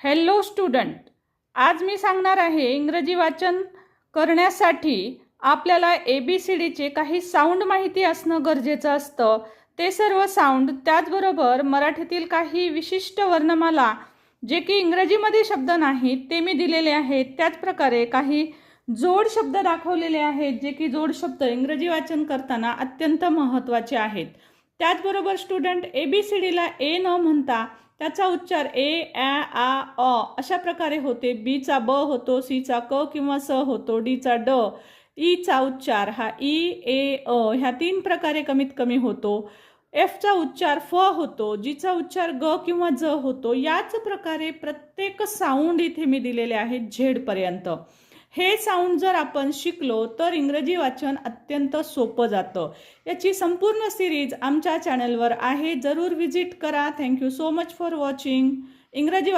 Hello student, आज मी सांगणार आहे इंग्रजी वाचन करण्यासाठी आपल्याला ABCDचे काही साऊंड माहिती असणं गरजेचं असतं. ते सर्व साऊंड, त्याचबरोबर मराठीतील काही विशिष्ट वर्णमाला जे की इंग्रजीमध्ये शब्द नाहीत ते मी दिलेले आहेत. त्याचप्रकारे काही जोड शब्द दाखवलेले आहेत जे की जोड शब्द इंग्रजी वाचन करताना अत्यंत महत्त्वाचे आहेत. त्याचबरोबर स्टुडंट ABCDला ए न म्हणता त्याचा उच्चार ए, आ, अ अशा प्रकारे होते. बीचा ब होतो, सीचा क किंवा स होतो, डीचा ड, ईचा उच्चार हा ई, ए, अ ह्या 3 प्रकारे कमीत कमी होतो. एफचा उच्चार फ होतो, जीचा उच्चार ग किंवा ज होतो. याच प्रकारे प्रत्येक साऊंड इथे मी दिलेले आहेत झेडपर्यंत. हे साऊंड जर आपण शिकलो तर इंग्रजी वाचन अत्यंत सोपं जातं. याची संपूर्ण सिरीज आमच्या चॅनलवर आहे, जरूर विजिट करा. Thank you so much for watching. इंग्रजी